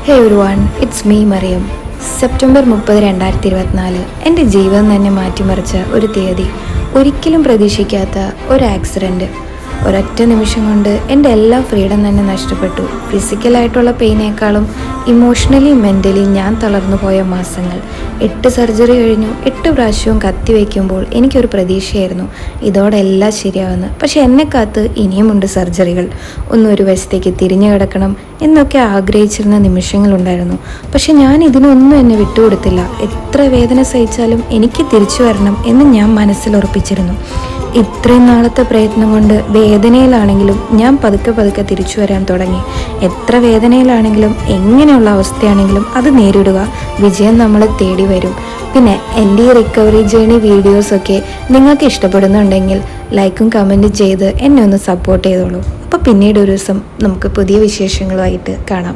Hey everyone, it's me Mariyam. September 30, 2024 എൻ്റെ ജീവിതം തന്നെ മാറ്റിമറിച്ച ഒരു തീയതി. ഒരിക്കലും പ്രതീക്ഷിക്കാത്ത ഒരു ആക്സിഡൻറ്റ്. ഒരൊറ്റ നിമിഷം കൊണ്ട് എൻ്റെ എല്ലാ ഫ്രീഡം തന്നെ നഷ്ടപ്പെട്ടു. ഫിസിക്കലായിട്ടുള്ള പെയിനേക്കാളും ഇമോഷണലി മെൻ്റലി ഞാൻ തളർന്നു പോയ മാസങ്ങൾ. 8 സർജറി കഴിഞ്ഞു. 8 പ്രാവശ്യവും കത്തി വയ്ക്കുമ്പോൾ എനിക്കൊരു പ്രതീക്ഷയായിരുന്നു, ഇതോടെ എല്ലാം ശരിയാവുന്നു. പക്ഷെ എന്നെ കാത്ത് ഇനിയുമുണ്ട് സർജറികൾ. ഒരു വശത്തേക്ക് തിരിഞ്ഞു കിടക്കണം എന്നൊക്കെ ആഗ്രഹിച്ചിരുന്ന നിമിഷങ്ങളുണ്ടായിരുന്നു. പക്ഷെ ഞാൻ ഇതിനൊന്നും എന്നെ വിട്ടുകൊടുത്തില്ല. എത്ര വേദന സഹിച്ചാലും എനിക്ക് തിരിച്ചു വരണം എന്ന് ഞാൻ മനസ്സിലുറപ്പിച്ചിരുന്നു. ഇത്രയും നാളത്തെ പ്രയത്നം കൊണ്ട് വേദനയിലാണെങ്കിലും ഞാൻ പതുക്കെ തിരിച്ചു വരാൻ തുടങ്ങി. എത്ര വേദനയിലാണെങ്കിലും എങ്ങനെയുള്ള അവസ്ഥയാണെങ്കിലും അത് നേരിടുക. വിജയം നമ്മളെ തേടി വരും. പിന്നെ എൻ്റെ ഈ റിക്കവറി ജേണി വീഡിയോസൊക്കെ നിങ്ങൾക്ക് ഇഷ്ടപ്പെടുന്നുണ്ടെങ്കിൽ ലൈക്കും കമൻറ്റും ചെയ്ത് എന്നെ ഒന്ന് സപ്പോർട്ട് ചെയ്തോളൂ. അപ്പോൾ പിന്നീട് ഒരു ദിവസം നമുക്ക് പുതിയ വിശേഷങ്ങളുമായിട്ട് കാണാം.